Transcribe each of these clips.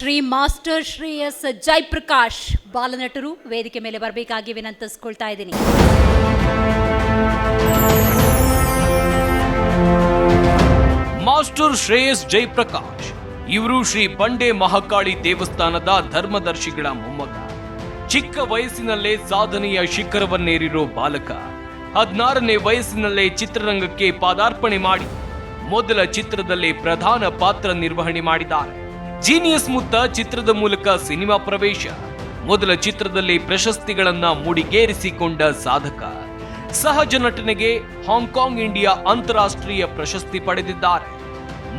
Shri master Shreyas Jayaprakash ಬಾಲನಟರು ವೇದಿಕೆ ಮೇಲೆ ಬರಬೇಕಾಗಿ ವಿನಂತಿಸ್ಕೊಳ್ತಾ ಇದ್ದೀನಿ. ಮಾಸ್ಟರ್ ಶ್ರೇಯಸ್ ಜಯಪ್ರಕಾಶ್ ಇವರು ಶ್ರೀ ಬಂಡೆ ಮಹಾಕಾಳಿ ದೇವಸ್ಥಾನದ ಧರ್ಮದರ್ಶಿಗಳ ಮೊಮ್ಮಗ. ಚಿಕ್ಕ ವಯಸ್ಸಿನಲ್ಲೇ ಸಾಧನೆಯ ಶಿಖರವನ್ನೇರಿರೋ ಬಾಲಕ 16ನೇ ವಯಸ್ಸಿನಲ್ಲೇ ಚಿತ್ರರಂಗಕ್ಕೆ ಪಾದಾರ್ಪಣೆ ಮಾಡಿ ಮೊದಲ ಚಿತ್ರದಲ್ಲೇ ಪ್ರಧಾನ ಪಾತ್ರ ನಿರ್ವಹಣೆ ಮಾಡಿದ್ದಾರೆ. ಜೀನಿಯಸ್ ಮುತ್ತ ಚಿತ್ರದ ಮೂಲಕ ಸಿನಿಮಾ ಪ್ರವೇಶ, ಮೊದಲ ಚಿತ್ರದಲ್ಲಿ ಪ್ರಶಸ್ತಿಗಳನ್ನ ಮುಡಿಗೇರಿಸಿಕೊಂಡ ಸಾಧಕ. ಸಹಜ ನಟನೆಗೆ ಹಾಂಗ್ಕಾಂಗ್ ಇಂಡಿಯಾ ಅಂತಾರಾಷ್ಟ್ರೀಯ ಪ್ರಶಸ್ತಿ ಪಡೆದಿದ್ದಾರೆ.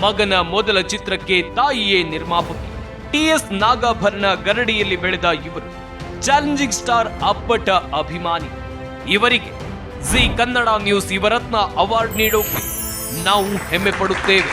ಮಗನ ಮೊದಲ ಚಿತ್ರಕ್ಕೆ ತಾಯಿಯೇ ನಿರ್ಮಾಪಕಿ. TS ನಾಗಾಭರಣ ಗರಡಿಯಲ್ಲಿ ಬೆಳೆದ ಇವರು ಚಾಲೆಂಜಿಂಗ್ ಸ್ಟಾರ್ ಅಪ್ಪಟ ಅಭಿಮಾನಿ. ಇವರಿಗೆ Zee Kannada news Yuvaratna award ನೀಡೋಕೆ ನಾವು ಹೆಮ್ಮೆ ಪಡುತ್ತೇವೆ.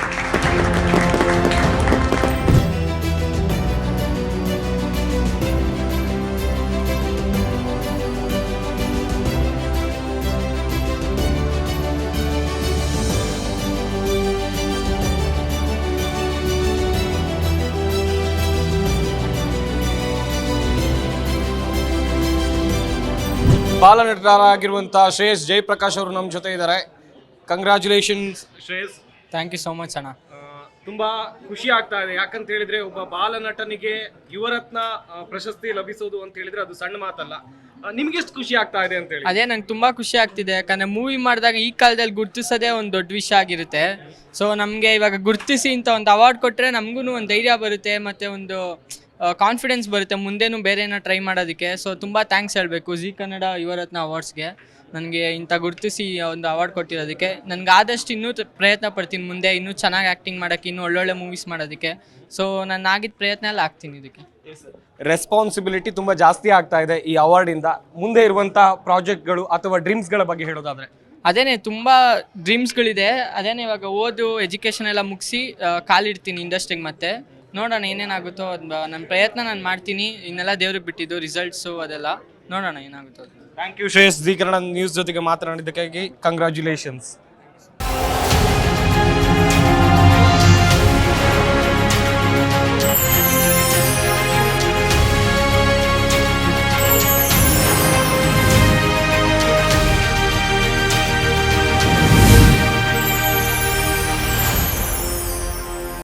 ಬಾಲನಟರಾಗಿರುವಂಥ ಶ್ರೇಯಸ್ ಜಯಪ್ರಕಾಶ್ ಅವರು ನಮ್ಮ ಜೊತೆ ಇದ್ದಾರೆ. Congratulations Shreyas. Thank you so much ಅಣ್ಣ. ತುಂಬ ಖುಷಿ ಆಗ್ತಾ ಇದೆ, ಯಾಕಂತ ಹೇಳಿದ್ರೆ ಒಬ್ಬ ಬಾಲನಟನಿಗೆ ಯುವರತ್ನ ಪ್ರಶಸ್ತಿ ಲಭಿಸೋದು ಅಂತ ಹೇಳಿದ್ರೆ ಅದು ಸಣ್ಣ ಮಾತಲ್ಲ. ನಿಮ್ಗೆ ಎಷ್ಟು ಖುಷಿ ಆಗ್ತಾ ಇದೆ ಅಂತ ಹೇಳಿ? ಅದೇ ನಂಗೆ ತುಂಬ ಖುಷಿ ಆಗ್ತಿದೆ, ಯಾಕಂದರೆ ಮೂವಿ ಮಾಡಿದಾಗ ಈ ಕಾಲದಲ್ಲಿ ಗುರ್ತಿಸೋದೇ ಒಂದು ದೊಡ್ಡ ವಿಷಯ ಆಗಿರುತ್ತೆ. ಸೊ ನಮಗೆ ಇವಾಗ ಗುರ್ತಿಸಿ ಇಂಥ ಒಂದು ಅವಾರ್ಡ್ ಕೊಟ್ಟರೆ ನಮಗೂ ಒಂದು ಧೈರ್ಯ ಬರುತ್ತೆ ಮತ್ತು ಒಂದು ಕಾನ್ಫಿಡೆನ್ಸ್ ಬರುತ್ತೆ ಮುಂದೇನು ಬೇರೆ ಏನೋ ಟ್ರೈ ಮಾಡೋದಕ್ಕೆ. ಸೊ ತುಂಬ ಥ್ಯಾಂಕ್ಸ್ ಹೇಳಬೇಕು ಜಿ ಕನ್ನಡ ಯುವರತ್ನ ಅವಾರ್ಡ್ಸ್ಗೆ, ನನಗೆ ಇಂಥ ಗುರುತಿಸಿ ಒಂದು ಅವಾರ್ಡ್ ಕೊಟ್ಟಿರೋದಕ್ಕೆ. ನನಗೆ ಆದಷ್ಟು ಇನ್ನೂ ಪ್ರಯತ್ನ ಪಡ್ತೀನಿ ಮುಂದೆ ಇನ್ನೂ ಚೆನ್ನಾಗಿ ಆ್ಯಕ್ಟಿಂಗ್ ಮಾಡೋಕ್ಕೆ, ಇನ್ನೂ ಒಳ್ಳೊಳ್ಳೆ ಮೂವೀಸ್ ಮಾಡೋದಕ್ಕೆ. ಸೊ ನಾನು ಆಗಿದ್ದ ಪ್ರಯತ್ನ ಎಲ್ಲ ಆಗ್ತೀನಿ ಇದಕ್ಕೆ. ರೆಸ್ಪಾನ್ಸಿಬಿಲಿಟಿ ತುಂಬ ಜಾಸ್ತಿ ಆಗ್ತಾ ಇದೆ ಈ ಅವಾರ್ಡಿಂದ. ಮುಂದೆ ಇರುವಂಥ ಪ್ರಾಜೆಕ್ಟ್ಗಳು ಅಥವಾ ಡ್ರೀಮ್ಸ್ಗಳ ಬಗ್ಗೆ ಹೇಳೋದಾದರೆ? ಅದೇನೆ ತುಂಬ ಡ್ರೀಮ್ಸ್ಗಳಿದೆ. ಅದೇನೆ ಇವಾಗ ಓದು ಎಜುಕೇಷನ್ ಎಲ್ಲ ಮುಗಿಸಿ ಕಾಲಿಡ್ತೀನಿ ಇಂಡಸ್ಟ್ರಿಗೆ. ಮತ್ತೆ ನೋಡೋಣ ಏನೇನಾಗುತ್ತೋ ನನ್ನ ಪ್ರಯತ್ನ ನಾನು ಮಾಡ್ತೀನಿ. ಇನ್ನೆಲ್ಲ ದೇವ್ರಿಗೆ ಬಿಟ್ಟಿದ್ದು ರಿಸಲ್ಟ್ಸು ಅದೆಲ್ಲ ನೋಡೋಣ ಏನಾಗುತ್ತೋ. Thank you Shreyas. Zee Kannada news ಜೊತೆಗೆ ಮಾತನಾಡಿದ್ದಕ್ಕಾಗಿ ಕಂಗ್ರ್ಯಾಚುಲೇಷನ್ಸ್.